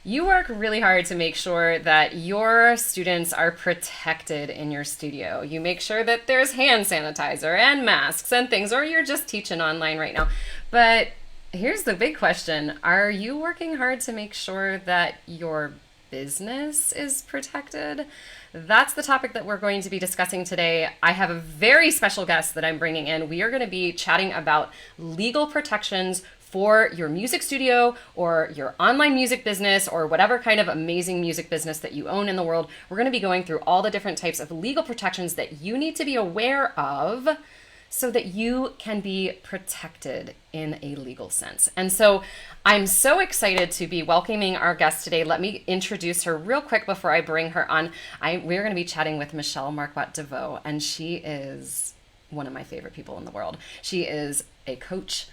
You work really hard to make sure that your students are protected in your studio. You make sure that there's hand sanitizer and masks and things, or you're just teaching online right now. But here's the big question. Are you working hard to make sure that your business is protected? That's the topic that we're going to be discussing today. I have a very special guest that I'm bringing in. We are going to be chatting about legal protections for your music studio or your online music business or whatever kind of amazing music business that you own in the world. We're going to be going through all the different types of legal protections that you need to be aware of so that you can be protected in a legal sense. And so I'm so excited to be welcoming our guest today. Let me introduce her real quick before I bring her on. We're going to be chatting with Michelle Markwart Deveaux, and she is one of my favorite people in the world. She is a coach.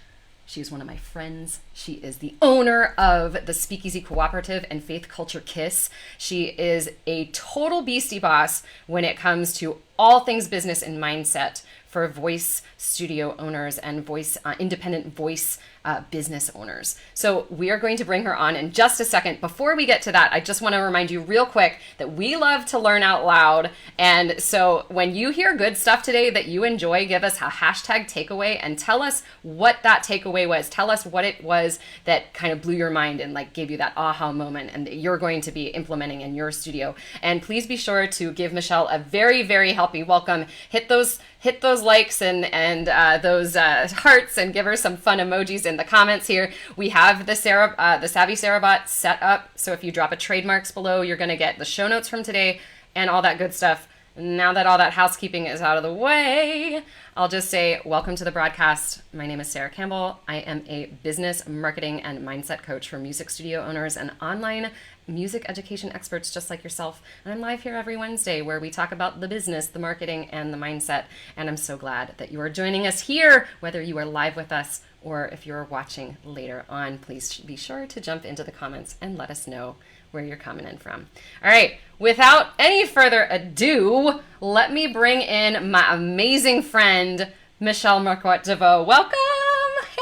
She's one of my friends. She is the owner of the Speakeasy Cooperative and Faith Culture Kiss. She is a total beastie boss when it comes to all things business and mindset for voice studio owners and independent voice business owners. So we are going to bring her on in just a second. Before we get to that, I just want to remind you real quick that we love to learn out loud. And so when you hear good stuff today that you enjoy, give us a hashtag takeaway and tell us what that takeaway was. Tell us what it was that kind of blew your mind and like gave you that aha moment and that you're going to be implementing in your studio. And please be sure to give Michelle a very, very healthy welcome. Hit those likes and those hearts and give her some fun emojis in the comments here. We have the Savvy Sara bot set up. So if you drop a trademarks below, you're going to get the show notes from today and all that good stuff. Now that all that housekeeping is out of the way, I'll just say welcome to the broadcast. My name is Sara Campbell. I am a business, marketing, and mindset coach for music studio owners and online music education experts just like yourself. And I'm live here every Wednesday where we talk about the business, the marketing, and the mindset. And I'm so glad that you are joining us here, whether you are live with us or if you're watching later on. Please be sure to jump into the comments and let us know where you're coming in from. All right, without any further ado, let me bring in my amazing friend, Michelle Markwart Deveaux. Welcome. Hey.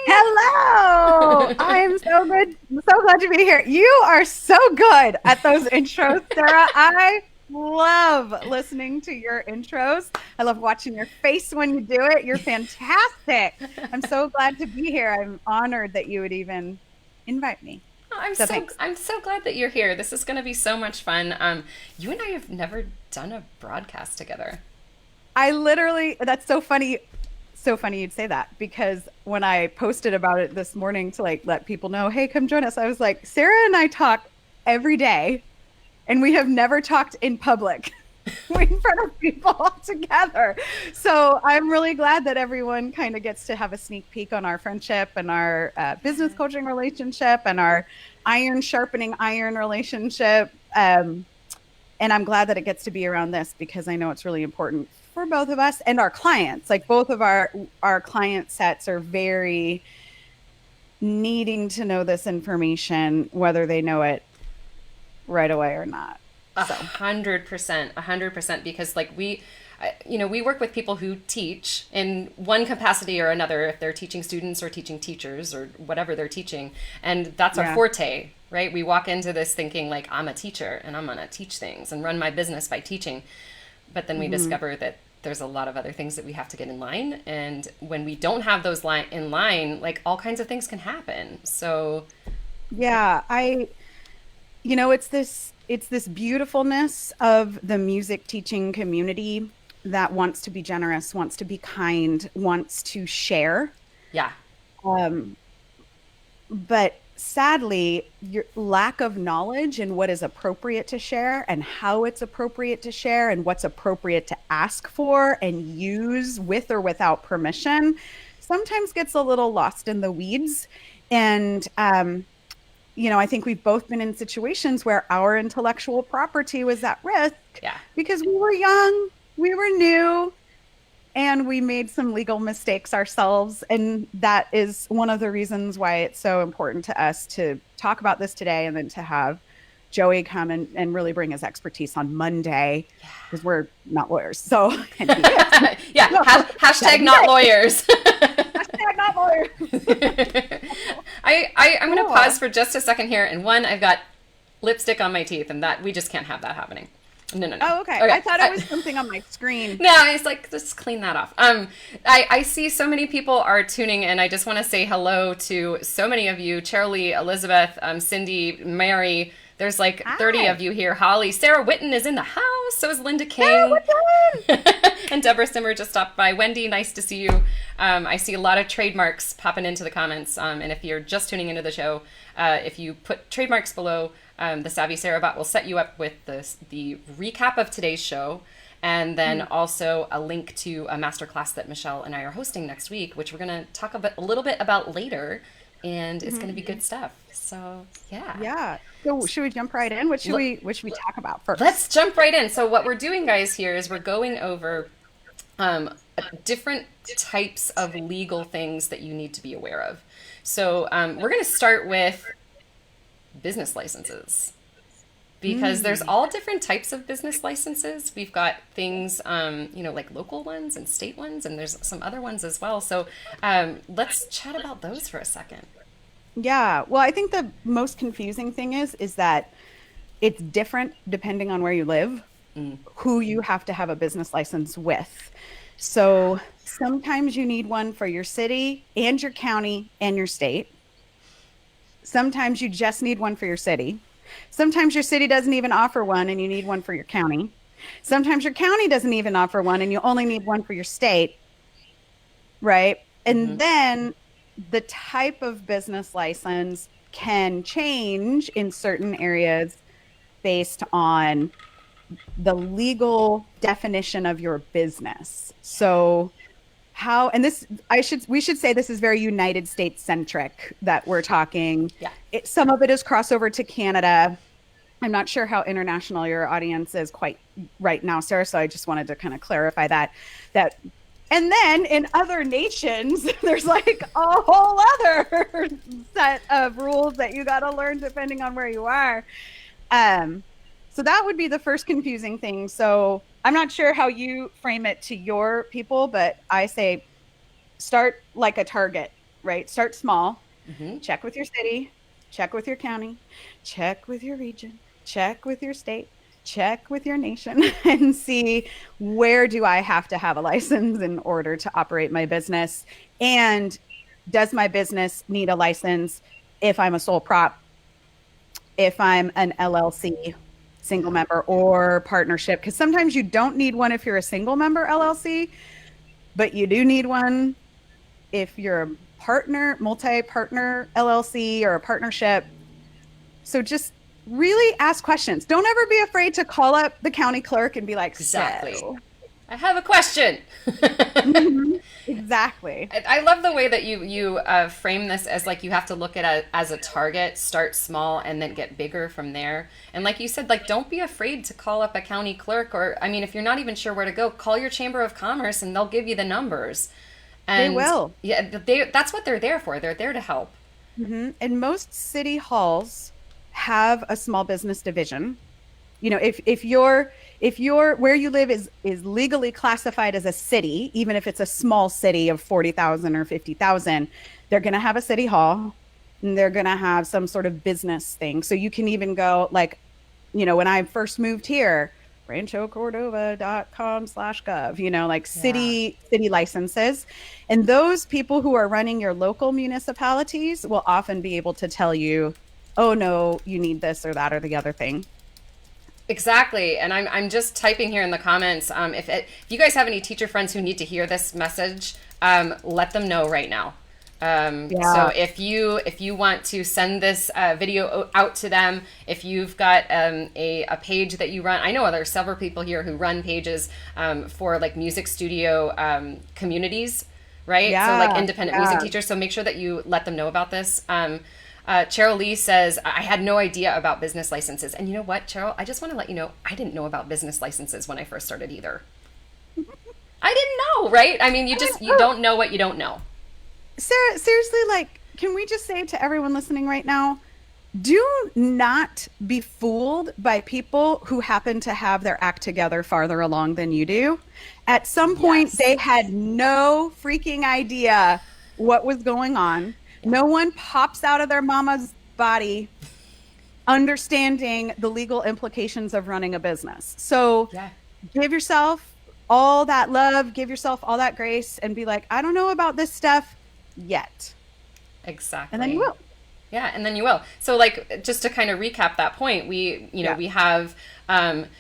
Hello. I'm so good. I'm so glad to be here. You are so good at those intros, Sara. I love listening to your intros. I love watching your face when you do it. You're fantastic. I'm so glad to be here. I'm honored that you would even invite me. I'm so glad that you're here. This is going to be so much fun. You and I have never done a broadcast together. That's so funny. So funny you'd say that, because when I posted about it this morning to like let people know, hey, come join us, I was like, Sara and I talk every day and we have never talked in public in front of people together. So I'm really glad that everyone kind of gets to have a sneak peek on our friendship and our business coaching relationship and our iron sharpening iron relationship. And I'm glad that it gets to be around this because I know it's really important for both of us and our clients. Like both of our client sets are very needing to know this information, whether they know it right away or not. 100%, because like we work with people who teach in one capacity or another, if they're teaching students or teaching teachers or whatever they're teaching. And that's our forte, right? We walk into this thinking like, I'm a teacher and I'm going to teach things and run my business by teaching. But then we discover that there's a lot of other things that we have to get in line. And when we don't have those in line, like all kinds of things can happen. So yeah, it's this beautifulness of the music teaching community that wants to be generous, wants to be kind, wants to share. Yeah. But sadly, your lack of knowledge in what is appropriate to share and how it's appropriate to share and what's appropriate to ask for and use with or without permission sometimes gets a little lost in the weeds. And, I think we've both been in situations where our intellectual property was at risk because we were young, we were new, and we made some legal mistakes ourselves. And that is one of the reasons why it's so important to us to talk about this today and then to have Joey come and really bring his expertise on Monday, because we're not lawyers. So hashtag not lawyers. Hashtag not lawyers. I'm going to Cool. pause for just a second here. And one, I've got lipstick on my teeth, and that we just can't have that happening. No, no, no. Oh, okay. I thought it was something on my screen. No, it's like, just clean that off. I see so many people are tuning in. I just want to say hello to so many of you. Cheryl, Elizabeth, Cindy, Mary. There's like 30 Hi. of you here. Holly, Sarah Witten is in the house. So is Linda King. Sarah, what's up? And Deborah Simmer just stopped by. Wendy, nice to see you. I see a lot of trademarks popping into the comments. And if you're just tuning into the show, if you put trademarks below, the Savvy Sarah bot will set you up with the recap of today's show, and then also a link to a masterclass that Michelle and I are hosting next week, which we're going to talk a little bit about later, and it's going to be good stuff. So yeah. Yeah. So should we jump right in? What should we talk about first? Let's jump right in. So what we're doing, guys, here is we're going over different types of legal things that you need to be aware of. So we're going to start with business licenses, because there's all different types of business licenses. We've got things, like local ones and state ones, and there's some other ones as well. So let's chat about those for a second. Yeah. Well, I think the most confusing thing is that it's different depending on where you live, who you have to have a business license with. So sometimes you need one for your city and your county and your state. Sometimes you just need one for your city. Sometimes your city doesn't even offer one and you need one for your county. Sometimes your county doesn't even offer one and you only need one for your state. Right? And then the type of business license can change in certain areas based on the legal definition of your business. So we should say this is very United States centric that we're talking. Yeah. Some of it is crossover to Canada. I'm not sure how international your audience is quite right now, Sarah. So I just wanted to kind of clarify that. And then in other nations, there's like a whole other set of rules that you got to learn depending on where you are. So that would be the first confusing thing. So I'm not sure how you frame it to your people, but I say start like a target, right? Start small, check with your city, check with your county, check with your region, check with your state, check with your nation, and see, where do I have to have a license in order to operate my business? And does my business need a license if I'm a sole prop, if I'm an LLC, single member, or partnership? Because sometimes you don't need one if you're a single member LLC, but you do need one if you're a partner, multi-partner LLC, or a partnership. So just really ask questions. Don't ever be afraid to call up the county clerk and be like, Exactly. So. I have a question. Exactly. I love the way that you frame this as like you have to look at it as a target, start small, and then get bigger from there. And like you said, like, don't be afraid to call up a county clerk, or, I mean, if you're not even sure where to go, call your Chamber of Commerce and they'll give you the numbers. And they will. Yeah, that's what they're there for. They're there to help. And most city halls have a small business division. You know, if you're where you live is legally classified as a city, even if it's a small city of 40,000 or 50,000, they're going to have a city hall, and they're going to have some sort of business thing. So you can even go, like, you know, when I first moved here, ranchocordova.com/gov, you know, like city licenses. And those people who are running your local municipalities will often be able to tell you, oh no, you need this or that or the other thing. Exactly. And I'm just typing here in the comments. If you guys have any teacher friends who need to hear this message, let them know right now. So if you want to send this video out to them, if you've got a page that you run, I know there's several people here who run pages for like music studio communities, right? Yeah, so like independent music teachers. So make sure that you let them know about this. Cheryl Lee says, I had no idea about business licenses. And you know what, Cheryl, I just want to let you know, I didn't know about business licenses when I first started either. I didn't know, right? I mean, you don't know what you don't know. Sarah, seriously, like, can we just say to everyone listening right now, do not be fooled by people who happen to have their act together farther along than you do. At some point, they had no freaking idea what was going on. No one pops out of their mama's body understanding the legal implications of running a business. So give yourself all that love, give yourself all that grace, and be like, I don't know about this stuff yet. Exactly. And then you will. Yeah, and then you will. So like, just to kind of recap that point, we have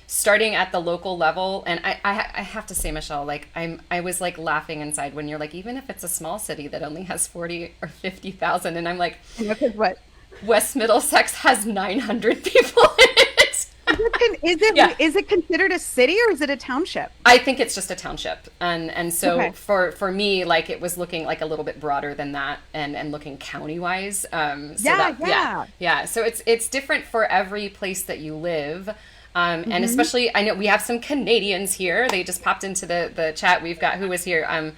starting at the local level, and I have to say, Michelle, like I was like laughing inside when you're like, even if it's a small city that only has 40 or 50,000, and I'm like, because what? West Middlesex has 900 people in it. Is it considered a city or is it a township? I think it's just a township, and so for me, like, it was looking like a little bit broader than that, and looking county wise. So it's different for every place that you live, and especially, I know we have some Canadians here. They just popped into the chat. We've got, who was here?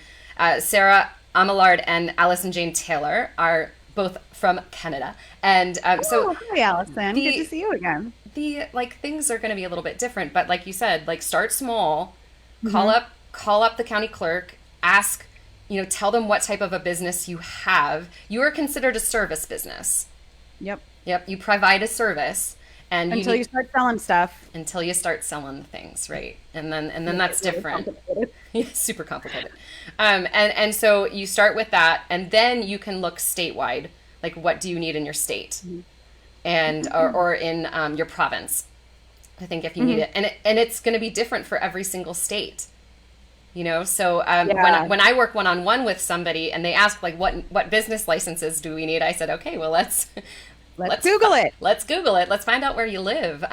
Sara Amelard and Allison Jane Taylor are both from Canada, and so hi Allison, good to see you again. The like things are going to be a little bit different, but like you said, like start small, call up the county clerk, ask, tell them what type of a business you have. You are considered a service business. Yep. You provide a service, and until you start selling stuff. Until you start selling the things, right? And then that's different. Yeah, super complicated. And so you start with that, and then you can look statewide. Like, what do you need in your state? And or in your province, I think, if you need it, and it's going to be different for every single state, So when I work one-on-one with somebody and they ask like what business licenses do we need, I said, okay, well let's Google it. Let's Google it. Let's find out where you live.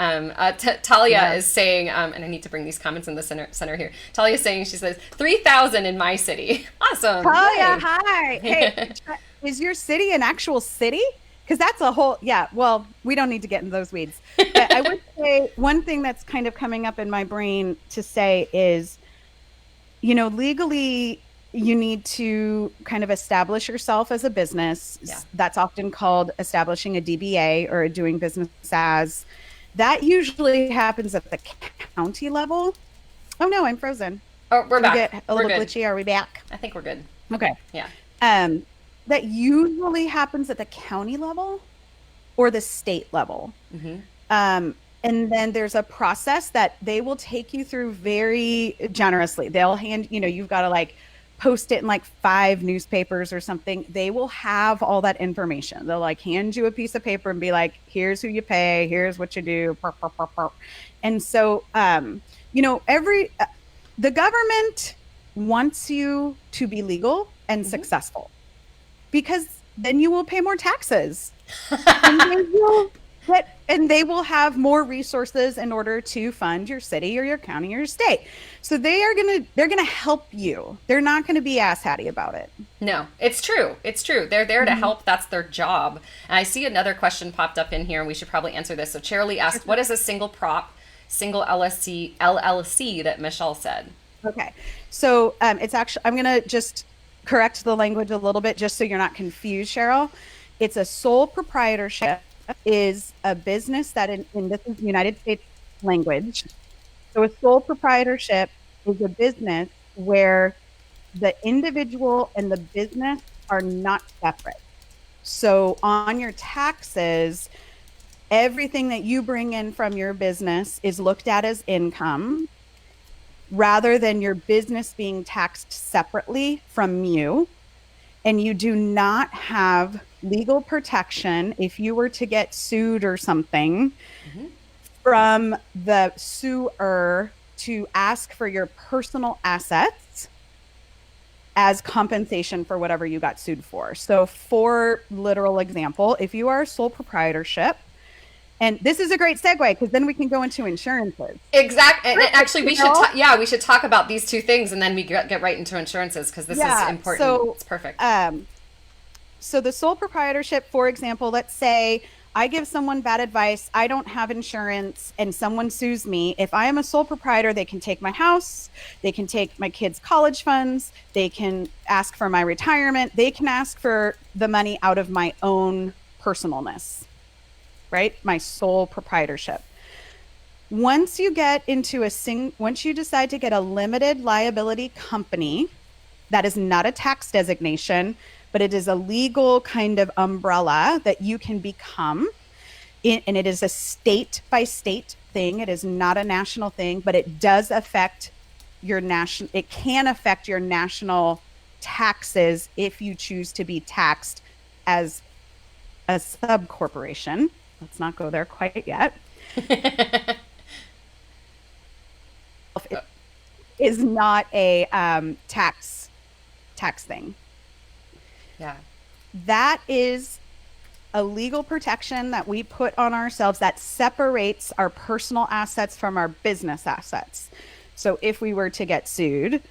Talia is saying, and I need to bring these comments in the center here. Talia is saying, she says 3,000 in my city. Awesome. Talia, hi. Hey, is your city an actual city? Because that's a whole, well, we don't need to get in those weeds. But I would say one thing that's kind of coming up in my brain to say is, legally, you need to kind of establish yourself as a business. That's often called establishing a DBA, or a doing business as. That usually happens at the county level. Oh no, I'm frozen. Oh, we're back. Get a little glitchy. Are we back? I think we're good. Okay. Yeah. That usually happens at the county level or the state level. And then there's a process that they will take you through very generously. They'll hand, you've got to like post it in like 5 newspapers or something. They will have all that information. They'll like hand you a piece of paper and be like, here's who you pay, here's what you do. And so, the government wants you to be legal and successful, because then you will pay more taxes. And they will have more resources in order to fund your city or your county or your state. So they're gonna help you. They're not gonna be asshatty about it. No, it's true. They're there to help. That's their job. And I see another question popped up in here, and we should probably answer this. So Cheryl asked, what is a single LLC that Michelle said? Okay. So it's actually, I'm gonna just correct the language a little bit just so you're not confused, Cheryl. It's a sole proprietorship is a business that in this is United States language. So a sole proprietorship is a business where the individual and the business are not separate. So on your taxes, everything that you bring in from your business is looked at as income, rather than your business being taxed separately from you. And you do not have legal protection if you were to get sued or something from the suer to ask for your personal assets as compensation for whatever you got sued for. So for literal example, if you are a sole proprietorship, and this is a great segue because then we can go into insurances. Exactly. And actually, we should talk about these two things, and then we get right into insurances, because this is important. So, it's perfect. So the sole proprietorship, for example, let's say I give someone bad advice, I don't have insurance, and someone sues me. If I am a sole proprietor, they can take my house, they can take my kids' college funds, they can ask for my retirement, they can ask for the money out of my own personalness. Right? My sole proprietorship. Once you get into once you decide to get a limited liability company, that is not a tax designation, but it is a legal kind of umbrella that you can become. And it is a state by state thing. It is not a national thing, but it does affect your national, it can affect your national taxes if you choose to be taxed as a sub corporation. Let's not go there quite yet. It is not a tax thing. Yeah. That is a legal protection that we put on ourselves that separates our personal assets from our business assets. So if we were to get sued,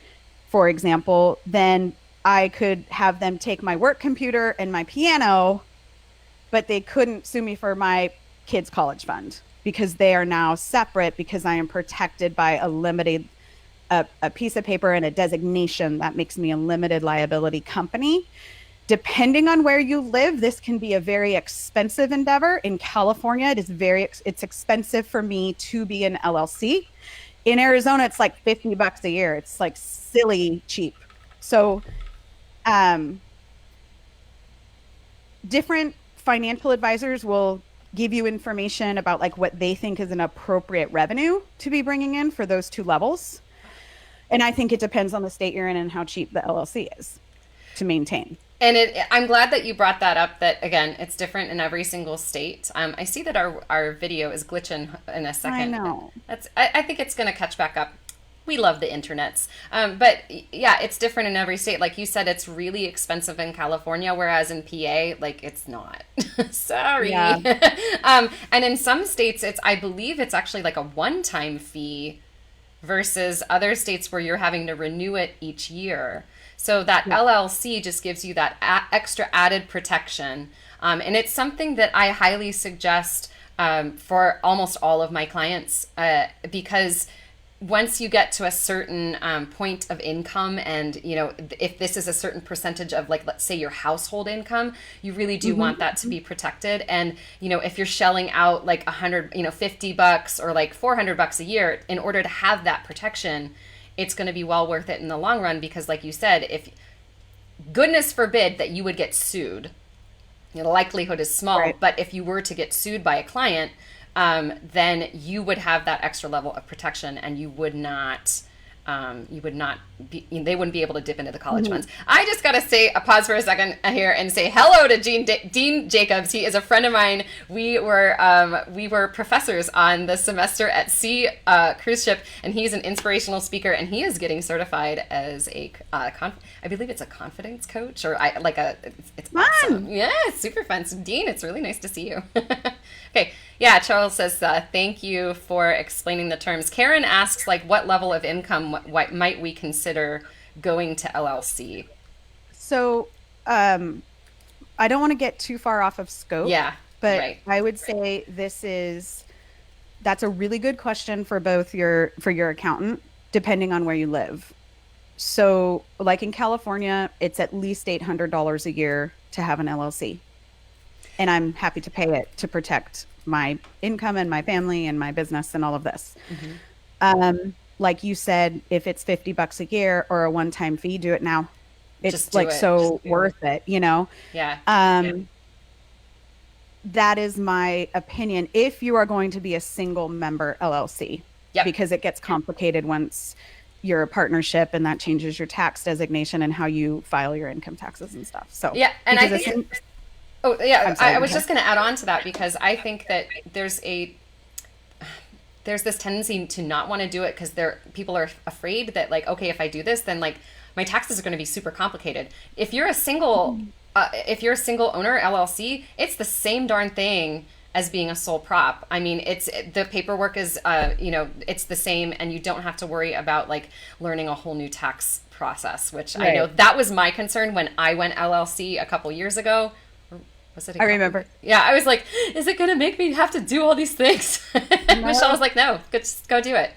for example, then I could have them take my work computer and my piano, but they couldn't sue me for my kids' college fund because they are now separate, because I am protected by a limited a piece of paper and a designation that makes me a limited liability company. Depending on where you live, this can be a very expensive endeavor. In California, it's expensive for me to be an LLC. In Arizona, it's like $50 a year. It's like silly cheap. So different financial advisors will give you information about like what they think is an appropriate revenue to be bringing in for those two levels. And I think it depends on the state you're in and how cheap the LLC is to maintain. And I'm glad that you brought that up, that, again, it's different in every single state. I see that our video is glitching in a second. I know. I think it's going to catch back up. We love the internets. But, yeah, it's different in every state. Like you said, it's really expensive in California, whereas in PA, like, it's not. Sorry. Yeah. And in some states, I believe it's actually like a one-time fee versus other states where you're having to renew it each year. So that LLC just gives you that extra added protection. And it's something that I highly suggest for almost all of my clients, because once you get to a certain point of income, and if this is a certain percentage of, like, let's say your household income, you really do want that to be protected. And if you're shelling out like $50 or like $400 a year in order to have that protection, it's going to be well worth it in the long run, because like you said, if goodness forbid that you would get sued, the likelihood is small, right? But if you were to get sued by a client, then you would have that extra level of protection, and you would not be, they wouldn't be able to dip into the college funds. I just got to say, pause for a second here and say hello to Dean Jacobs. He is a friend of mine. We were professors on the semester at Sea cruise ship, and he's an inspirational speaker, and he is getting certified as a I believe it's a confidence coach, or it's fun. Awesome. Yeah, it's super fun. So Dean, it's really nice to see you. Okay. Yeah, Charles says, thank you for explaining the terms. Karen asks, like, what level of income what might we consider going to LLC? So I don't want to get too far off of scope. Yeah, but right. I would say that's a really good question for both your accountant, depending on where you live. So like in California, it's at least $800 a year to have an LLC. And I'm happy to pay it to protect my income and my family and my business and all of this. Like you said, if it's $50 a year or a one-time fee, do it now. It's like so worth it, Yeah. That is my opinion. If you are going to be a single member LLC, because it gets complicated once you're a partnership, and that changes your tax designation and how you file your income taxes and stuff. So yeah, and I think. Oh, yeah, I was just going to add on to that, because I think that there's this tendency to not want to do it because people are afraid that, like, okay, if I do this, then, like, my taxes are going to be super complicated. If you're a single owner LLC, it's the same darn thing as being a sole prop. I mean, the paperwork is, it's the same, and you don't have to worry about, like, learning a whole new tax process, which I know that was my concern when I went LLC a couple years ago. I remember. Yeah, I was like, is it going to make me have to do all these things? No. Michelle was like, no, just go do it.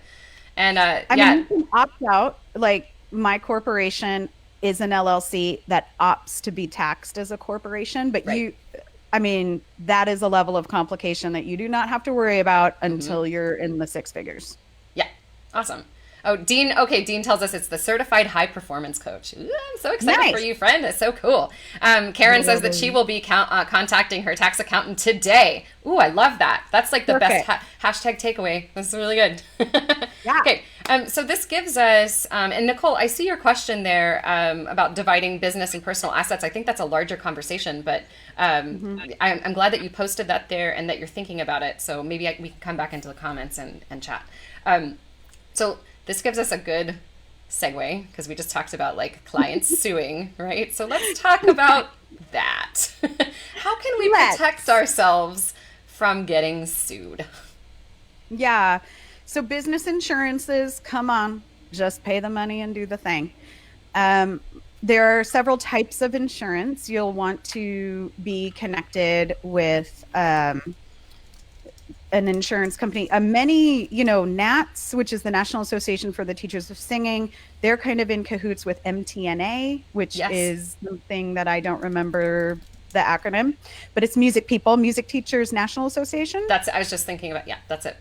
And I mean, you can opt out. Like, my corporation is an LLC that opts to be taxed as a corporation, but that is a level of complication that you do not have to worry about until you're in the six figures. Yeah, awesome. Oh, Dean. Okay, Dean tells us it's the certified high performance coach. Ooh, I'm so excited Nice. for you, friend. That's so cool. Karen says that she will be contacting her tax accountant today. Ooh, I love that. That's like the best hashtag takeaway. This is really good. Yeah. Okay. So this gives us, and Nicole, I see your question there about dividing business and personal assets. I think that's a larger conversation, but I'm glad that you posted that there and that you're thinking about it. So maybe we can come back into the comments and chat. So this gives us a good segue because we just talked about like clients suing, right? So let's talk about that. How can we protect ourselves from getting sued? Yeah. So business insurances, come on, just pay the money and do the thing. There are several types of insurance. You'll want to be connected with an insurance company. Many, NATS, which is the National Association for the Teachers of Singing, they're kind of in cahoots with MTNA, which is something that I don't remember the acronym, but it's Music Teachers National Association. I was just thinking about, that's it.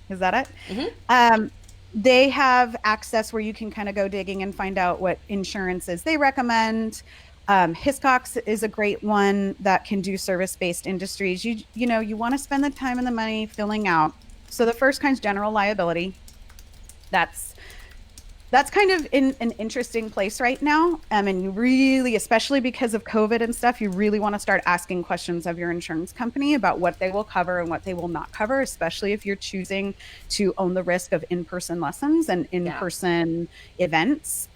Is that it? Mm-hmm. They have access where you can kind of go digging and find out what insurances they recommend. Hiscox is a great one that can do service-based industries. You want to spend the time and the money filling out. So the first kind is general liability. That's kind of in an interesting place right now. And you really, especially because of COVID and stuff, you really want to start asking questions of your insurance company about what they will cover and what they will not cover, especially if you're choosing to own the risk of in-person lessons and in-person events.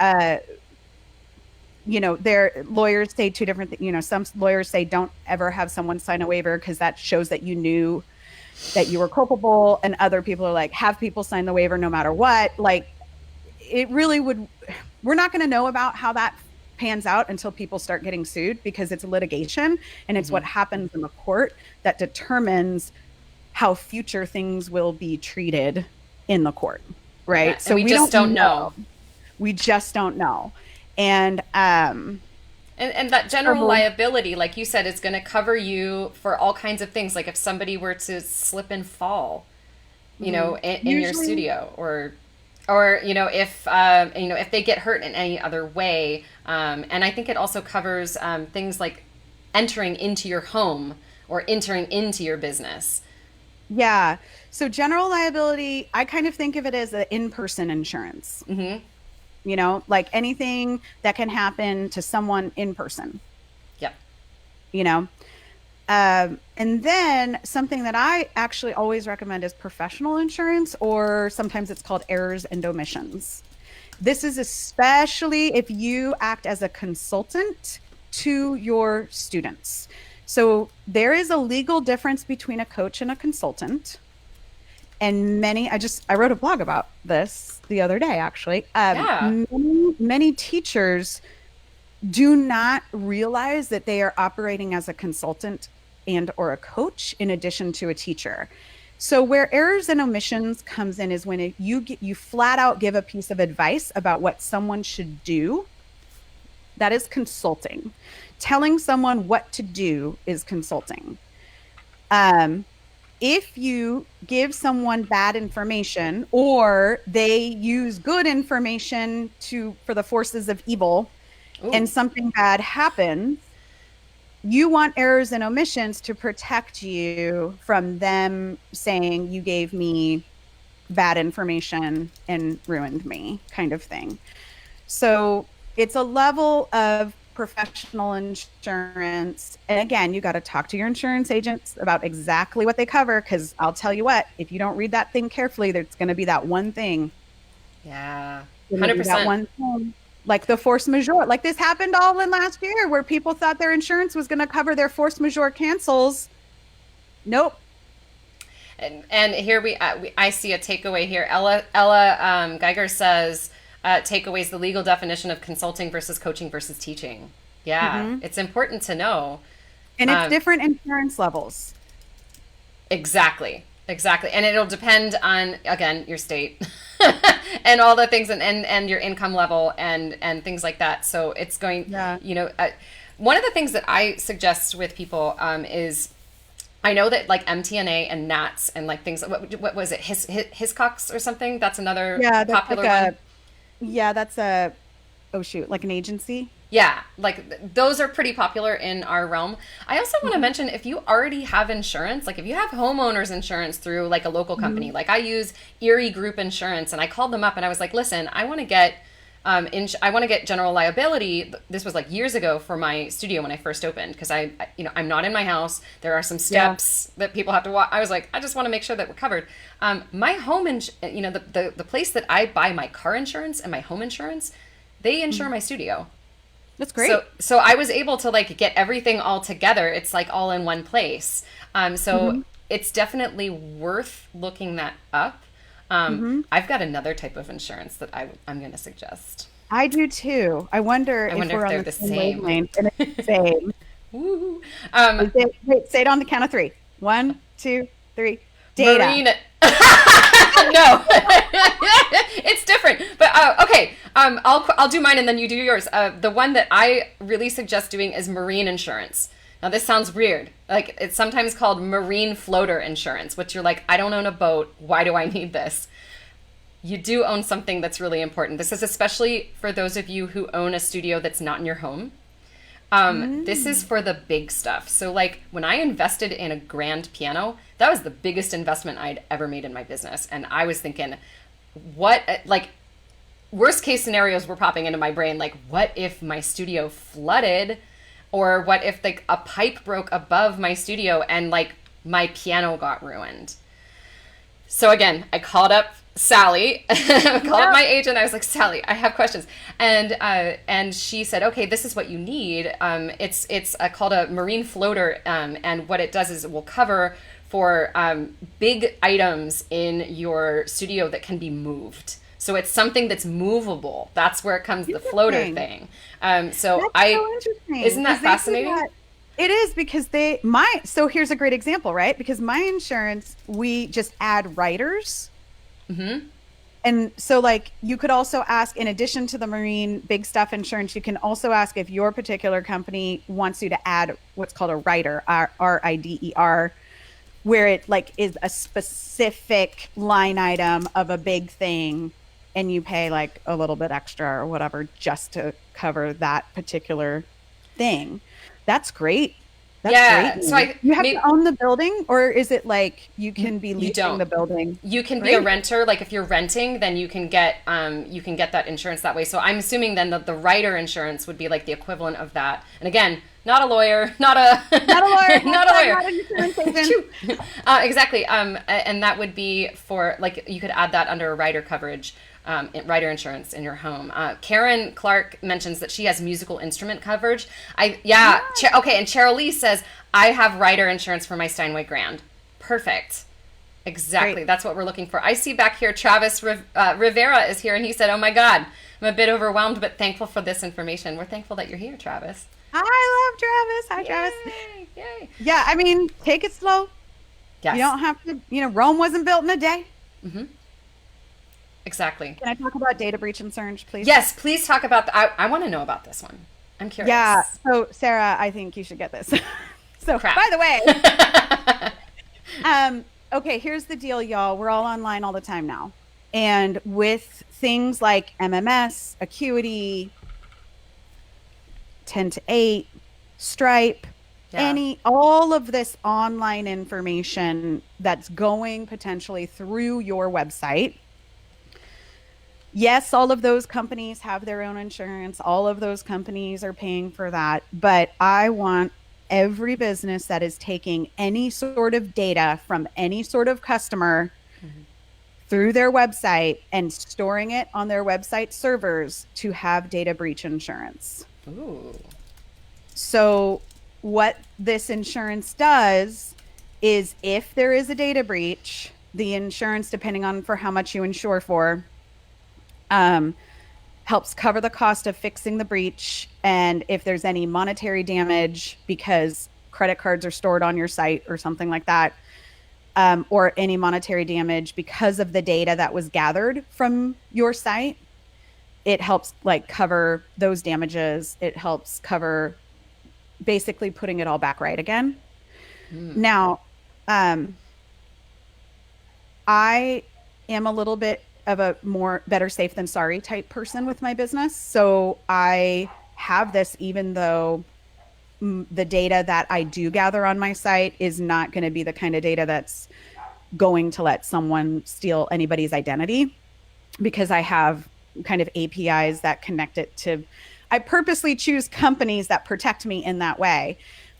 Their lawyers say two different things. Some lawyers say don't ever have someone sign a waiver because that shows that you knew that you were culpable. And other people are like, have people sign the waiver no matter what. Like, it really would, we're not going to know about how that pans out until people start getting sued because it's litigation and it's what happens in the court that determines how future things will be treated in the court. Right. Yeah, so we just don't know. We just don't know. And that general liability, like you said, is going to cover you for all kinds of things. Like if somebody were to slip and fall, in your studio, or if they get hurt in any other way. And I think it also covers things like entering into your home or entering into your business. Yeah. So general liability, I kind of think of it as an in-person insurance. Mm-hmm. Like anything that can happen to someone in person. Yep. And then something that I actually always recommend is professional insurance, or sometimes it's called errors and omissions. This is especially if you act as a consultant to your students. So there is a legal difference between a coach and a consultant. And I wrote a blog about this the other day, actually. Many teachers do not realize that they are operating as a consultant and or a coach in addition to a teacher. So where errors and omissions comes in is when you flat out give a piece of advice about what someone should do. That is consulting. Telling someone what to do is consulting. If you give someone bad information or they use good information for the forces of evil, and something bad happens, you want errors and omissions to protect you from them saying you gave me bad information and ruined me, kind of thing. So it's a level of professional insurance. And again, you got to talk to your insurance agents about exactly what they cover, because I'll tell you what, if you don't read that thing carefully, there's going to be that one thing. Yeah, 100%. That one thing. Like the force majeure. Like this happened all in last year where people thought their insurance was going to cover their force majeure cancels. Nope. And here I see a takeaway here. Ella Geiger says, takeaways, the legal definition of consulting versus coaching versus teaching. Yeah, it's important to know. And it's different insurance levels. Exactly. And it'll depend on, again, your state and all the things and your income level and things like that. So it's going, one of the things that I suggest with people is I know that like MTNA and Nats and like things. What was it? Hiscox or something. That's another Yeah, that's popular like one. that's a, oh shoot, like an agency. Yeah, like those are pretty popular in our realm. I also want to Mhm. mention if you already have insurance, like if you have homeowners insurance through like a local company, Mhm. like I use Erie Group Insurance, and I called them up and I was like, listen, I want to get I want to get general liability. This was like years ago for my studio when I first opened because I'm not in my house. There are some Yeah. steps that people have to walk. I was like, I just want to make sure that we're covered. My home, the place that I buy my car insurance and my home insurance, they insure Mhm. my studio. That's great. So I was able to like get everything all together. It's like all in one place. So Hmm. it's definitely worth looking that up. Hmm. I've got another type of insurance that I'm going to suggest. I do too. I wonder I if wonder we're if on they're the the same same. wavelength. And it's the same. Woo. Um, Is it, wait, say it on the count of three. One, two, three. Data. Marine. No, it's different. But okay, I'll do mine and then you do yours. The one that I really suggest doing is marine insurance. Now this sounds weird. Like it's sometimes called marine floater insurance, which you're like, I don't own a boat. Why do I need this? You do own something that's really important. This is especially for those of you who own a studio that's not in your home. This is Mm. for the big stuff. So, like, when I invested in a grand piano, that was the biggest investment I'd ever made in my business. And I was thinking, what, like, worst case scenarios were popping into my brain. Like, what if my studio flooded? Or what if, like, a pipe broke above my studio and, like, my piano got ruined? So again, I called up Sally, called up Yeah. my agent. I was like, Sally, I have questions, and she said, okay, this is what you need. It's called a marine floater, and what it does is it will cover for big items in your studio that can be moved. So it's something that's movable. That's where it comes the floater Interesting. thing. So That's so interesting isn't that because they do fascinating? that. It is because so here's a great example, right? Because my insurance, we just add writers. Mm-hmm. And so, like, you could also ask, in addition to the marine big stuff insurance, you can also ask if your particular company wants you to add what's called a rider, rider, where it like is a specific line item of a big thing, and you pay like a little bit extra or whatever just to cover that particular thing. That's great. That's great Yeah. So news. I You have to maybe own the building, or is it like you can be you leasing don't. the building? You can be a Great. renter. Like if you're renting, then you can get that insurance that way. So I'm assuming then that the writer insurance would be like the equivalent of that. And again, not a lawyer, not a Not a lawyer, not a hashtag lawyer. not an insurance agent. Phew. Exactly. And that would be for like you could add that under a rider coverage, rider insurance in your home. Karen Clark mentions that she has musical instrument coverage. Yeah. Okay. And Cheryl Lee says I have rider insurance for my Steinway Grand. Perfect. Exactly. Great. That's what we're looking for. I see back here Travis Rivera is here, and he said, "Oh my God, I'm a bit overwhelmed, but thankful for this information." We're thankful that you're here, Travis. I love Travis. Hi, Travis. Yay! Yay! Yeah, I mean, take it slow. You Yes. don't have to, Rome wasn't built in a day. Hmm. Exactly. Can I talk about data breach and surge, please? Yes. Please talk about. I want to know about this one. I'm Yeah. curious. So, Sarah, I think you should get this. So, Crap. by the way, okay, here's the deal, y'all. We're all online all the time now. And with things like MMS, Acuity, 10 to 8, Stripe, Yeah. all of this online information that's going potentially through your website. Yes, all of those companies have their own insurance. All of those companies are paying for that. But I want every business that is taking any sort of data from any sort of customer through their website and storing it on their website servers to have data breach insurance. Ooh. So what this insurance does is if there is a data breach, the insurance, depending on for how much you insure for, helps cover the cost of fixing the breach. And if there's any monetary damage because credit cards are stored on your site or something like that, or any monetary damage because of the data that was gathered from your site, it helps like cover those damages. It helps cover basically putting it all back right again. Now, um, I am a little bit of a more better safe than sorry type person with my business. So I have this, even though the data that I do gather on my site is not going to be the kind of data that's going to let someone steal anybody's identity, because I have kind of APIs that connect it to, I purposely choose companies that protect me in that way.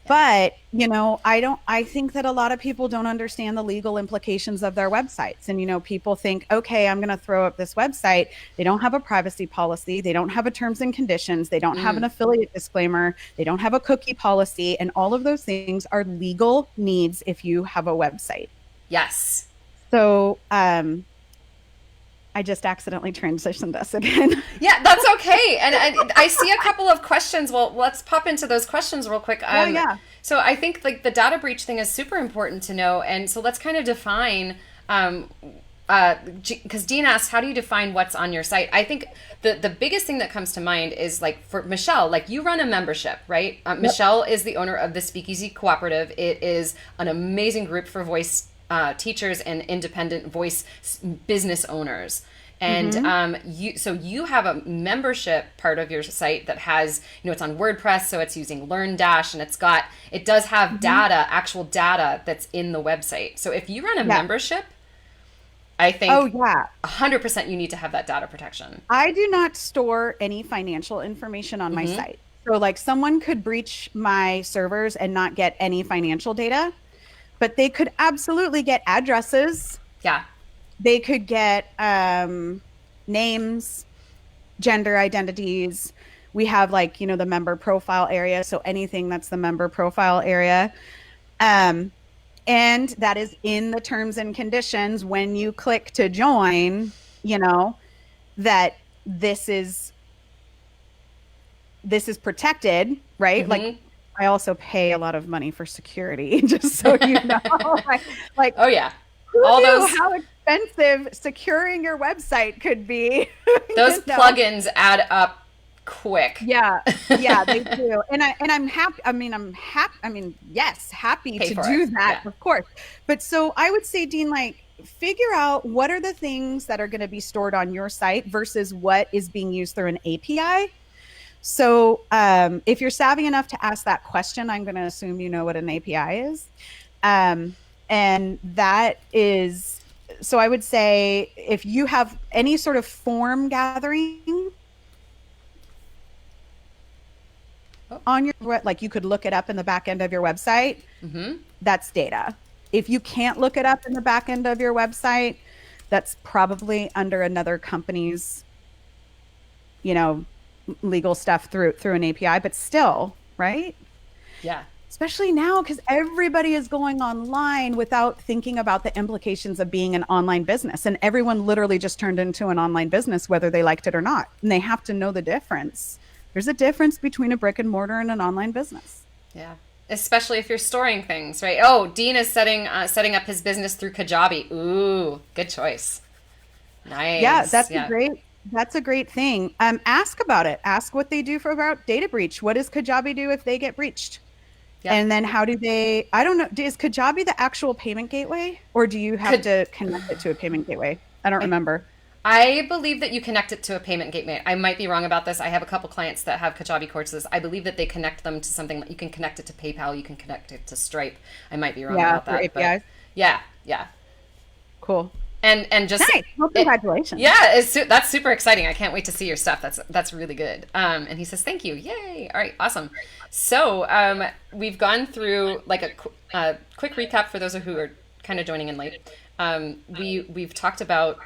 But, I think that a lot of people don't understand the legal implications of their websites. And, people think, okay, I'm going to throw up this website. They don't have a privacy policy. They don't have a terms and conditions. They don't have an affiliate disclaimer. They don't have a cookie policy. And all of those things are legal needs if you have a website. Yes. So, I just accidentally transitioned us again. Yeah, that's okay. And I see a couple of questions. Well, let's pop into those questions real quick. Yeah. So I think like the data breach thing is super important to know. And so let's kind of define, because Dean asked, how do you define what's on your site? I think the biggest thing that comes to mind is like for Michelle, like you run a membership, right? Yep. Michelle is the owner of the Speakeasy Cooperative. It is an amazing group for voice teachers and independent voice business owners. And you have a membership part of your site that has, it's on WordPress, so it's using LearnDash, and it does have data, actual data that's in the website. So if you run a membership, I think 100% you need to have that data protection. I do not store any financial information on my site. So like someone could breach my servers and not get any financial data, but they could absolutely get addresses. Yeah. They could get names, gender identities. We have like, the member profile area. So anything that's the member profile area. And that is in the terms and conditions when you click to join, that this is protected, right? Like I also pay a lot of money for security, just so you know. like oh yeah. All those, how expensive securing your website could be. Those plugins add up quick. Yeah, they do. And I'm happy. Yes, happy to do that, of course. But so I would say, Dean, like figure out what are the things that are going to be stored on your site versus what is being used through an API. So if you're savvy enough to ask that question, I'm going to assume you know what an API is. And that is, so I would say if you have any sort of form gathering on your, like you could look it up in the back end of your website, that's data. If you can't look it up in the back end of your website, that's probably under another company's, legal stuff through an API, but still, right? Yeah. Especially now, because everybody is going online without thinking about the implications of being an online business. And everyone literally just turned into an online business, whether they liked it or not. And they have to know the difference. There's a difference between a brick and mortar and an online business. Yeah. Especially if you're storing things, right? Oh, Dean is setting up his business through Kajabi. Ooh, good choice. Nice. Yeah, that's a great thing. Ask about it. Ask what they do about data breach. What does Kajabi do if they get breached? Yep. And then how do they, I don't know, is Kajabi the actual payment gateway, or do you have to connect it to a payment gateway? I don't remember. I believe that you connect it to a payment gateway. I might be wrong about this. I have a couple clients that have Kajabi courses. I believe that they connect them to something. You can connect it to PayPal. You can connect it to Stripe. I might be wrong about that. APIs. Yeah. Cool. And just nice. Well, congratulations. That's super exciting. I can't wait to see your stuff. That's really good. And he says thank you. Yay! All right, awesome. So we've gone through like a quick recap for those who are kind of joining in late. We've talked about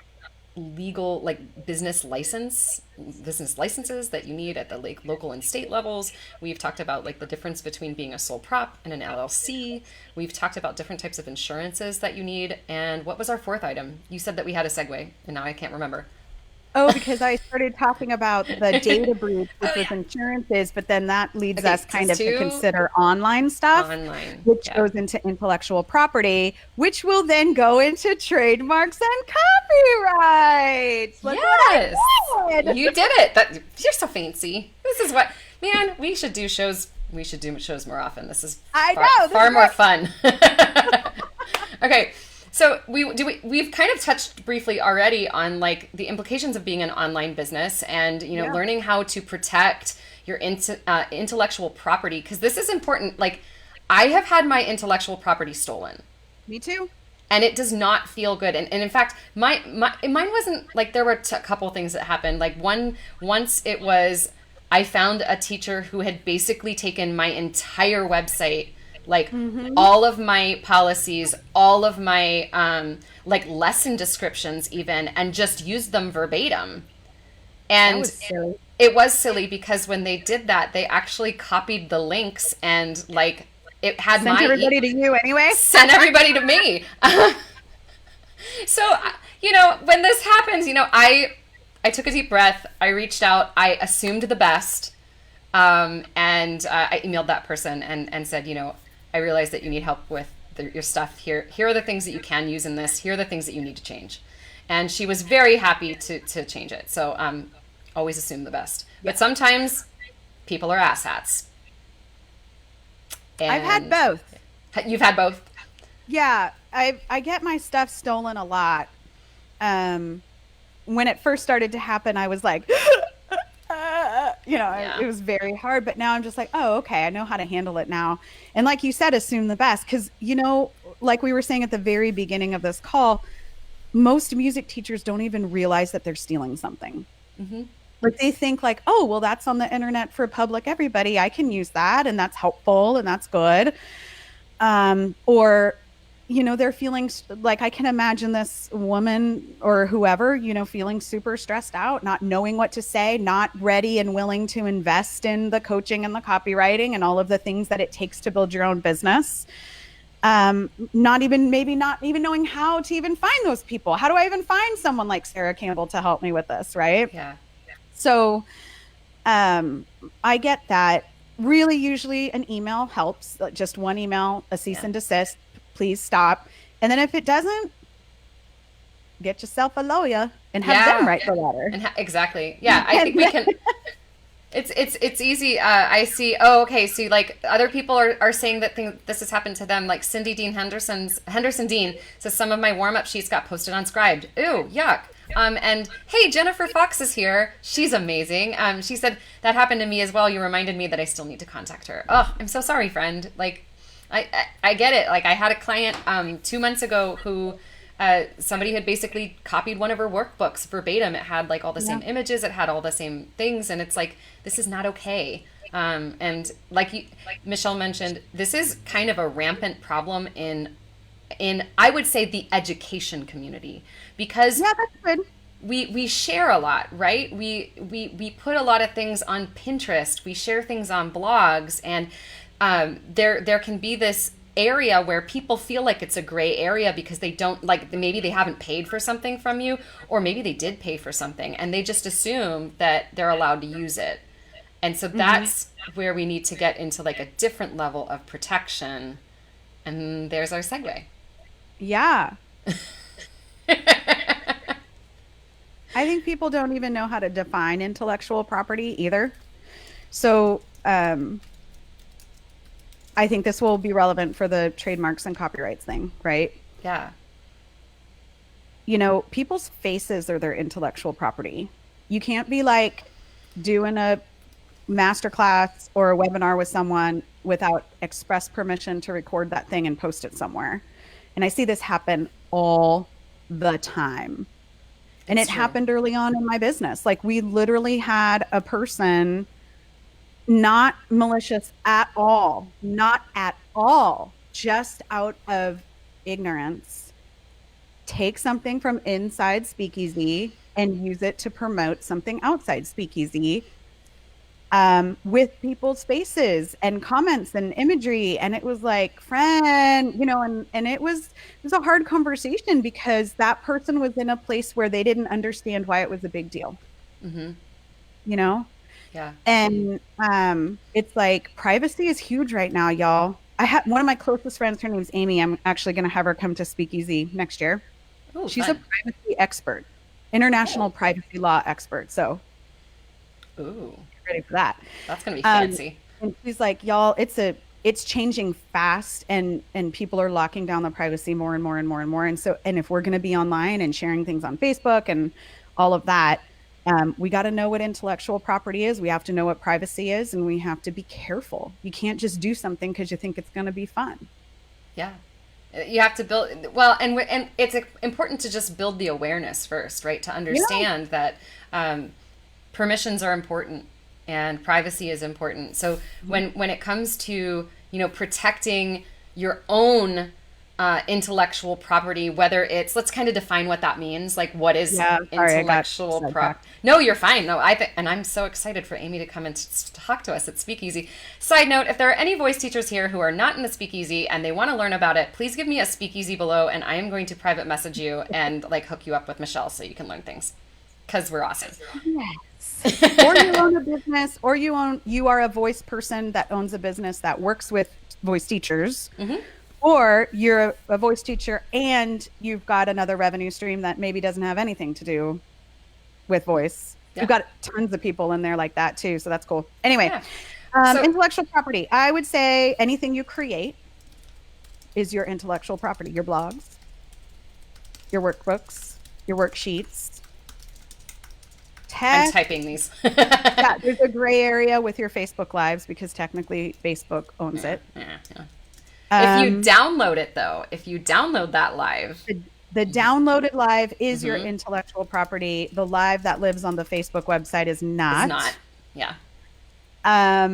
legal business licenses that you need at the local and state levels. We've talked about the difference between being a sole prop and an LLC. We've talked about different types of insurances that you need. And what was our fourth item? You said that we had a segue, and now I can't remember. Oh, because I started talking about the data breach, which was insurances, but then that leads us kind of to consider online stuff, which goes into intellectual property, which will then go into trademarks and copyrights. Look yes, what I did. You did it. You're so fancy. This is what, man, we should do shows. We should do shows more often. This is far more fun. Okay, so we've kind of touched briefly already on like the implications of being an online business and learning how to protect your intellectual property, because this is important. Like, I have had my intellectual property stolen. Me too. And it does not feel good. And in fact, mine wasn't like, there were a couple things that happened. Like once it was, I found a teacher who had basically taken my entire website, like all of my policies, all of my like lesson descriptions even, and just used them verbatim. And That was silly. it was silly because when they did that, they actually copied the links and like it had Sent everybody to you anyway. sent everybody to me. So, when this happens, I took a deep breath. I reached out. I assumed the best. And I emailed that person and said, I realize that you need help with your stuff here. Here are the things that you can use in this. Here are the things that you need to change. And she was very happy to change it. So always assume the best. But sometimes people are asshats. I've had both. You've had both? Yeah, I get my stuff stolen a lot. When it first started to happen, I was like, Yeah. it was very hard. But now I'm just like, oh, okay, I know how to handle it now. And like you said, assume the best. Because, like we were saying at the very beginning of this call, most music teachers don't even realize that they're stealing something. Mm-hmm. Like they think like, oh, well, that's on the internet for public everybody. I can use that and that's helpful and that's good. Or, they're feeling like, I can imagine this woman or whoever, feeling super stressed out, not knowing what to say, not ready and willing to invest in the coaching and the copywriting and all of the things that it takes to build your own business. Not even knowing how to even find those people. How do I even find someone like Sara Campbell to help me with this? Right. Yeah. So, I get that. Really, usually an email helps, just one email, a cease and desist, please stop. And then if it doesn't, get yourself a lawyer and have them write the letter. Exactly. Yeah, I think we can. It's easy. I see. Oh, okay. So like other people are saying that this has happened to them. Like Cindy Dean Henderson Dean says some of my warm up sheets got posted on Scribd. Ooh, yuck. And hey, Jennifer Fox is here. She's amazing. She said that happened to me as well. You reminded me that I still need to contact her. Oh, I'm so sorry, friend. Like, I get it. Like I had a client 2 months ago who somebody had basically copied one of her workbooks verbatim. It had like all the same images. It had all the same things. And it's like, this is not okay. And like Michelle mentioned, this is kind of a rampant problem in I would say the education community, because that's good. We share a lot, right? We put a lot of things on Pinterest. We share things on blogs, and there can be this area where people feel like it's a gray area because they don't like, maybe they haven't paid for something from you, or maybe they did pay for something and they just assume that they're allowed to use it. And so that's where we need to get into like a different level of protection. And there's our segue. Yeah. I think people don't even know how to define intellectual property either. So I think this will be relevant for the trademarks and copyrights thing, right? Yeah. People's faces are their intellectual property. You can't be like doing a masterclass or a webinar with someone without express permission to record that thing and post it somewhere. And I see this happen all the time. And it happened early on in my business. Like we literally had a person, not malicious at all, just out of ignorance, take something from inside Speakeasy and use it to promote something outside Speakeasy, with people's faces and comments and imagery. And it was like, friend, and it was a hard conversation because that person was in a place where they didn't understand why it was a big deal. Yeah. And it's like privacy is huge right now, y'all. I have one of my closest friends, her name's Amy. I'm actually going to have her come to Speakeasy next year. Ooh, she's fun. a privacy expert, international privacy law expert. So ooh, get ready for that. That's going to be fancy. And she's like, y'all, it's a it's changing fast, and people are locking down the privacy more and more and more and more. And so, and if we're going to be online and sharing things on Facebook and all of that, we got to know what intellectual property is. We have to know what privacy is, and we have to be careful. You can't just do something because you think it's going to be fun. Yeah. You have to build, well, and it's important to just build the awareness first, right? To understand that permissions are important and privacy is important. So when it comes to, protecting your own intellectual property, whether it's, let's kind of define what that means. Like, what is intellectual property? No, you're fine. No, and I'm so excited for Amy to come and talk to us at Speakeasy. Side note, if there are any voice teachers here who are not in the Speakeasy and they want to learn about it, please give me a Speakeasy below, and I am going to private message you and hook you up with Michelle so you can learn things, because we're awesome. Yes. Or you own a business, or you are a voice person that owns a business that works with voice teachers. Mm-hmm. Or you're a voice teacher and you've got another revenue stream that maybe doesn't have anything to do with voice. Yeah. You've got tons of people in there like that too. So that's cool. Anyway, intellectual property. I would say anything you create is your intellectual property. Your blogs, your workbooks, your worksheets. I'm typing these. Yeah, there's a gray area with your Facebook Lives because technically Facebook owns it. Yeah. If you download it, though, if you download that live. The downloaded live is your intellectual property. The live that lives on the Facebook website is not. It's not, yeah.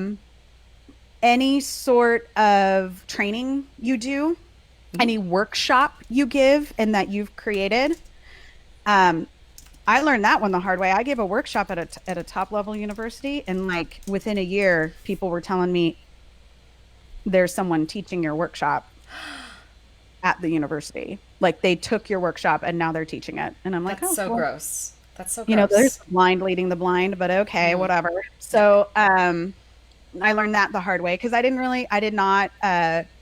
Any sort of training you do, any workshop you give and that you've created. I learned that one the hard way. I gave a workshop at a top level university, and within a year, people were telling me, there's someone teaching your workshop at the university. They took your workshop and now they're teaching it. And I'm like, that's so gross. That's so gross. There's blind leading the blind, but okay, whatever. So I learned that the hard way because I did not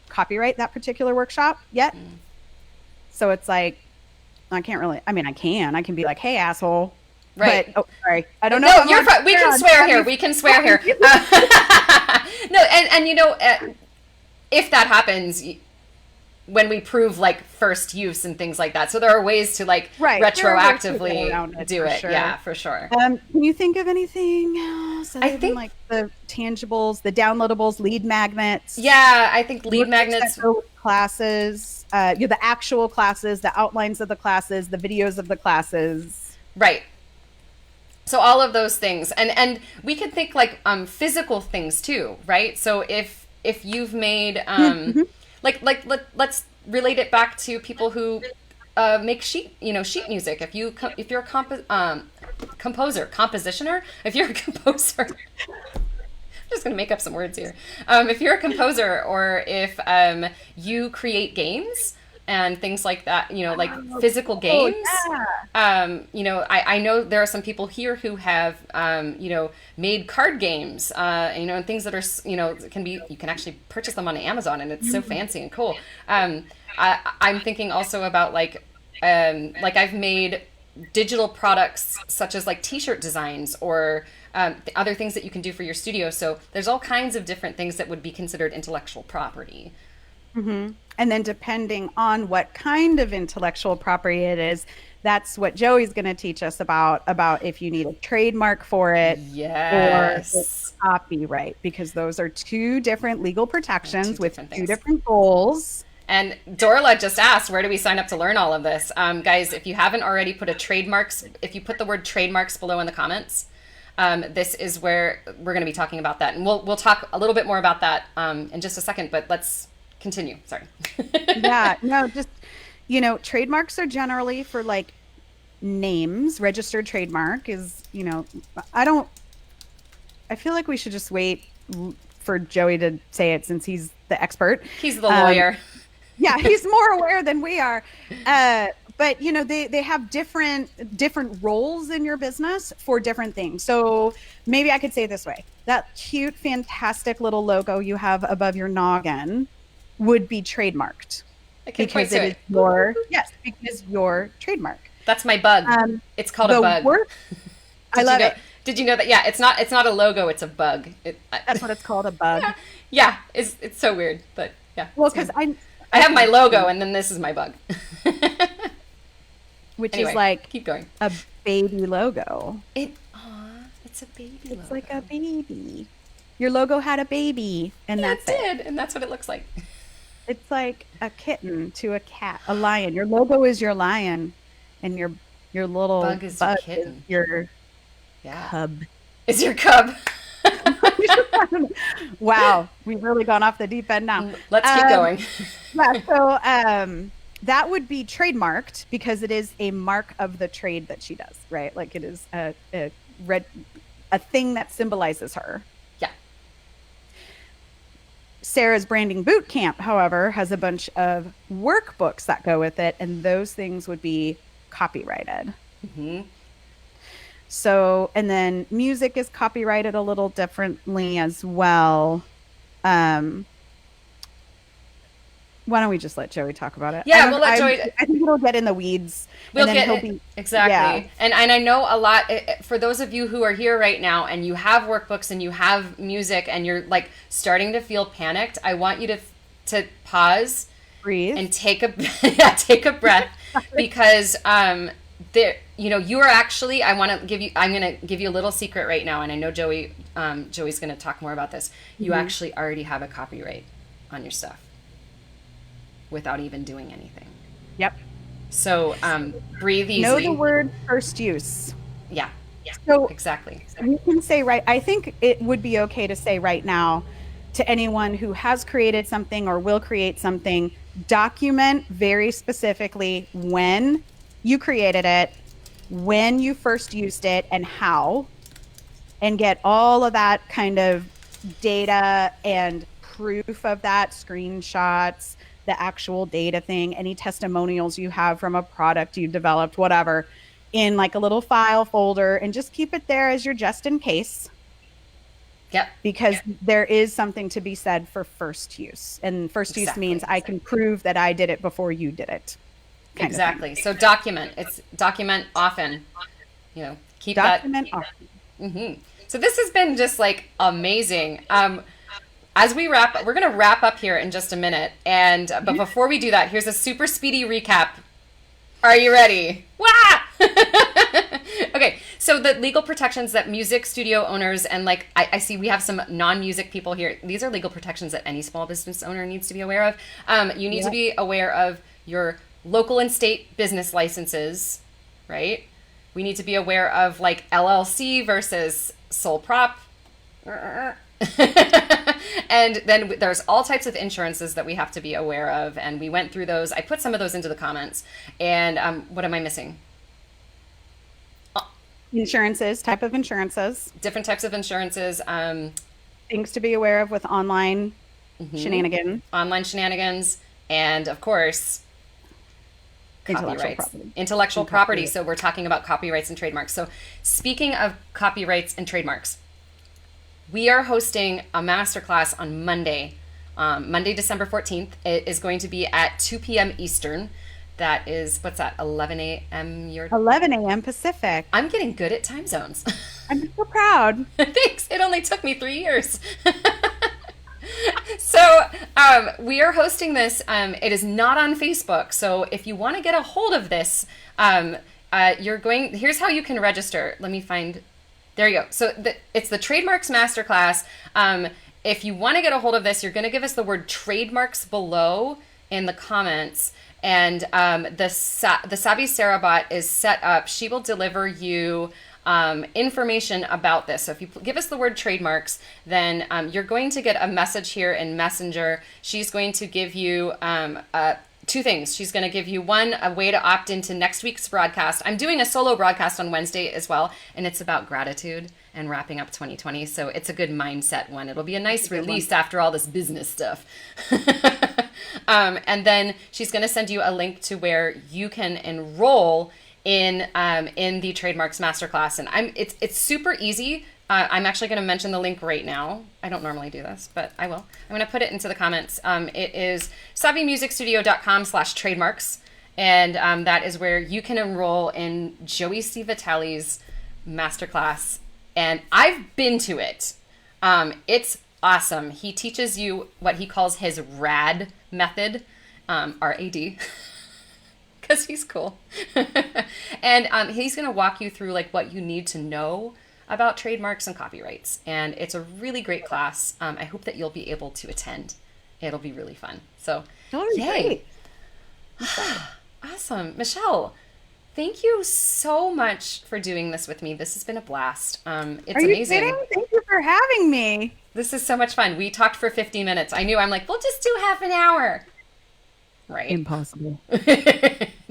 copyright that particular workshop yet. So it's I can be like, hey, asshole. Right. But, sorry. I don't know. No, you're fine. We can swear here. We can swear here. No, and if that happens, when we prove first use and things like that. So there are ways to retroactively do it. Sure. Yeah, for sure. Can you think of anything else? I think the tangibles, the downloadables, lead magnets. Yeah, I think lead magnets. Classes, the actual classes, the outlines of the classes, the videos of the classes. Right. So all of those things, and we could think physical things too, right? So if you've made let's relate it back to people who make sheet music. If you're a compositioner, if you're a composer. I'm just gonna make up some words here. If you're a composer, or if you create games and things like that, physical games. Yeah. I know there are some people here who have, made card games, and things that are, you can actually purchase them on Amazon, and it's so fancy and cool. I'm thinking also about I've made digital products such as t-shirt designs or other things that you can do for your studio. So there's all kinds of different things that would be considered intellectual property. Mm-hmm. And then depending on what kind of intellectual property it is, that's what Joey's going to teach us about if you need a trademark for it. Yes. Or it's copyright, because those are two different legal protections with two different goals. And Dorla just asked, where do we sign up to learn all of this? Guys, if you haven't already put if you put the word trademarks below in the comments, this is where we're going to be talking about that. And we'll talk a little bit more about that in just a second, but let's continue. Sorry. Yeah, no, just, trademarks are generally for names. Registered trademark is, I feel like we should just wait for Joey to say it since he's the expert. He's the lawyer. Yeah, he's more aware than we are. But they have different roles in your business for different things. So maybe I could say it this way: that cute, fantastic little logo you have above your noggin would be trademarked because it is because your trademark. That's my bug. It's called a bug. I love it. Did you know that? Yeah, it's not a logo, it's a bug. That's what it's called, a bug. Yeah, it's so weird, but yeah. Well, because I have my logo, and then this is my bug. Which anyway, is like keep going. A baby logo. It's a baby logo. It's like a baby. Your logo had a baby, and that's it. And that's what it looks like. It's like a kitten to a cat, a lion. Your logo is your lion, and your little bug is your kitten. Is your cub. Is your cub. Wow, we've really gone off the deep end now. Let's keep going. Yeah, so that would be trademarked because it is a mark of the trade that she does, right? Like it is a thing that symbolizes her. Yeah. Sara's branding boot camp, however, has a bunch of workbooks that go with it, and those things would be copyrighted. Mm-hmm. So, and then music is copyrighted a little differently as well. Why don't we just let Joey talk about it? Yeah, we'll let Joey. I think it'll get in the weeds. Exactly. Yeah. And I know a lot, for those of you who are here right now and you have workbooks and you have music and you're like starting to feel panicked, I want you to pause, breathe, and take a breath because you are actually, I'm going to give you a little secret right now. And I know Joey's going to talk more about this. You actually already have a copyright on your stuff without even doing anything. Yep. So breathe easily. Know the word first use. Yeah. So exactly. You can say I think it would be okay to say right now to anyone who has created something or will create something, document very specifically when you created it, when you first used it, and how, and get all of that kind of data and proof of that, screenshots, the actual data thing, any testimonials you have from a product you developed, whatever, in like a little file folder, and just keep it there as your just in case. Yep. Because there is something to be said for first use. And first use means I can prove that I did it before you did it. Exactly. So document often, keep document that. Often. Mm-hmm. So this has been just like amazing. As we wrap, we're going to wrap up here in just a minute. But before we do that, here's a super speedy recap. Are you ready? Wah! Okay. So the legal protections that music studio owners and I see we have some non-music people here. These are legal protections that any small business owner needs to be aware of. You need to be aware of your local and state business licenses, right? We need to be aware of LLC versus sole prop. And then there's all types of insurances that we have to be aware of. And we went through those. I put some of those into the comments. And what am I missing? Insurances, type of insurances. Different types of insurances. Things to be aware of with online shenanigans. Online shenanigans. And of course, Intellectual property. So we're talking about copyrights and trademarks. So speaking of copyrights and trademarks, we are hosting a masterclass on Monday, December 14th. It is going to be at 2 p.m. Eastern. That is, what's that, 11 a.m. your 11 a.m. Pacific. I'm getting good at time zones. I'm so proud. Thanks. It only took me 3 years. So we are hosting this. It is not on Facebook. So if you want to get a hold of this, here's how you can register. Let me find, there you go. So it's the Trademarks Masterclass. If you want to get a hold of this, you're going to give us the word trademarks below in the comments. And the Savvy Sara bot is set up. She will deliver you information about this. So if you give us the word trademarks, then you're going to get a message here in Messenger. She's going to give you two things. She's going to give you one, a way to opt into next week's broadcast. I'm doing a solo broadcast on Wednesday as well, and it's about gratitude and wrapping up 2020. So it's a good mindset one. It'll be a nice release after all this business stuff. And then she's going to send you a link to where you can enroll in the Trademarks Masterclass. And it's super easy. I'm actually going to mention the link right now. I don't normally do this, but I will. I'm going to put it into the comments. It is savvymusicstudio.com/trademarks. And that is where you can enroll in Joey C. Vitale's masterclass And I've been to it. It's awesome. He teaches you what he calls his RAD method, R-A-D, because he's cool. And he's going to walk you through like what you need to know about trademarks and copyrights. And it's a really great class. I hope that you'll be able to attend. It'll be really fun. So, yay. Awesome. Michelle, thank you so much for doing this with me. This has been a blast. It's amazing. Kidding? Thank you for having me. This is so much fun. We talked for 50 minutes. I'm like, we'll just do half an hour. Right. Impossible.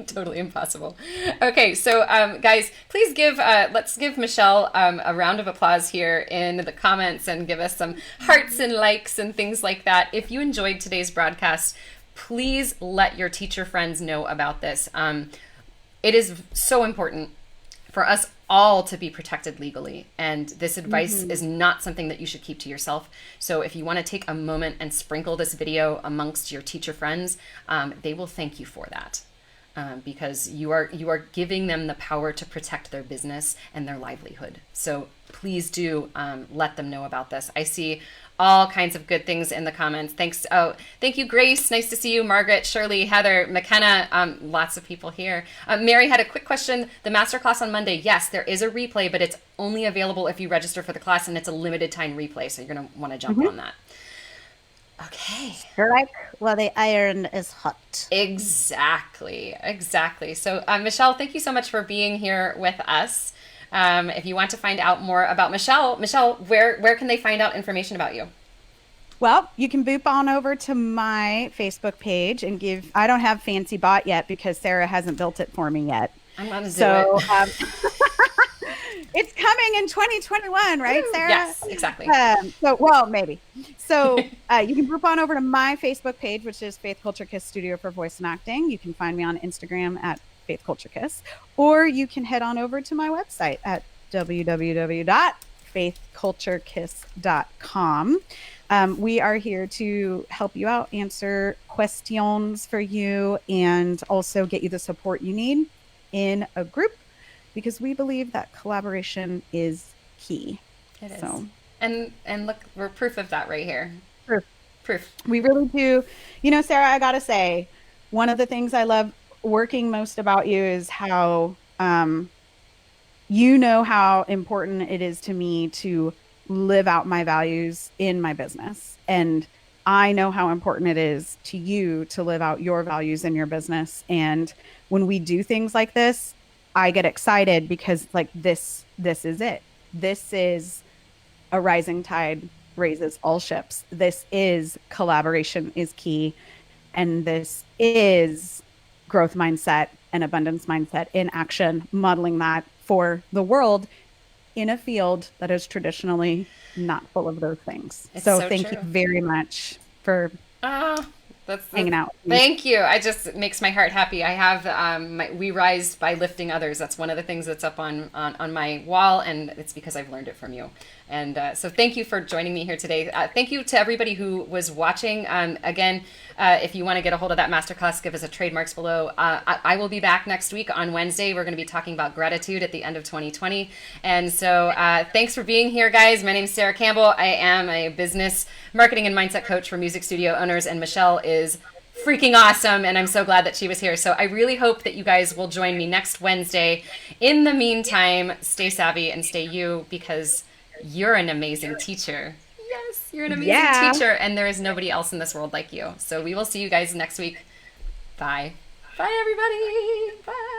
Totally impossible. Okay, so guys, please let's give Michelle a round of applause here in the comments and give us some hearts and likes and things like that. If you enjoyed today's broadcast, please let your teacher friends know about this. It is so important for us all to be protected legally, and this advice is not something that you should keep to yourself. So if you want to take a moment and sprinkle this video amongst your teacher friends, they will thank you for that, because you are giving them the power to protect their business and their livelihood. So please do let them know about this. I see all kinds of good things in the comments. Thanks. Oh, thank you, Grace. Nice to see you. Margaret, Shirley, Heather, McKenna, lots of people here. Mary had a quick question. The masterclass on Monday, yes, there is a replay, but it's only available if you register for the class, and it's a limited time replay. So you're going to want to jump on that. Okay. Like while the iron is hot. Exactly. So Michelle, thank you so much for being here with us. If you want to find out more about Michelle, where can they find out information about you? Well, you can boop on over to my Facebook page and I don't have Fancy Bot yet because Sara hasn't built it for me yet. I'm going to do it. It's coming in 2021, right, Sara? Yes, exactly. Maybe. So you can group on over to my Facebook page, which is Faith Culture Kiss Studio for Voice and Acting. You can find me on Instagram at Faith Culture Kiss, or you can head on over to my website at www.faithculturekiss.com. We are here to help you out, answer questions for you, and also get you the support you need in a group, because we believe that collaboration is key. It is. So, and look, we're proof of that right here. Proof. We really do. You know, Sara, I gotta say, one of the things I love working most about you is how you know how important it is to me to live out my values in my business, and I know how important it is to you to live out your values in your business. And when we do things like this, I get excited because like this is it. This is a rising tide raises all ships. This is collaboration is key, and this is growth mindset and abundance mindset in action, modeling that for the world in a field that is traditionally not full of those things. So thank you very much for hanging out. Thank you. It makes my heart happy. I have we rise by lifting others. That's one of the things that's up on my wall, and it's because I've learned it from you. And so thank you for joining me here today. Thank you to everybody who was watching. Again, if you want to get a hold of that masterclass, give us a trademarks below. I will be back next week on Wednesday. We're going to be talking about gratitude at the end of 2020. And so thanks for being here, guys. My name is Sara Campbell. I am a business marketing and mindset coach for music studio owners, and Michelle is freaking awesome, and I'm so glad that she was here. So I really hope that you guys will join me next Wednesday. In the meantime, stay savvy and stay you, because you're an amazing teacher. Yes, you're an amazing teacher, and there is nobody else in this world like you. So we will see you guys next week. Bye. Bye, everybody. Bye.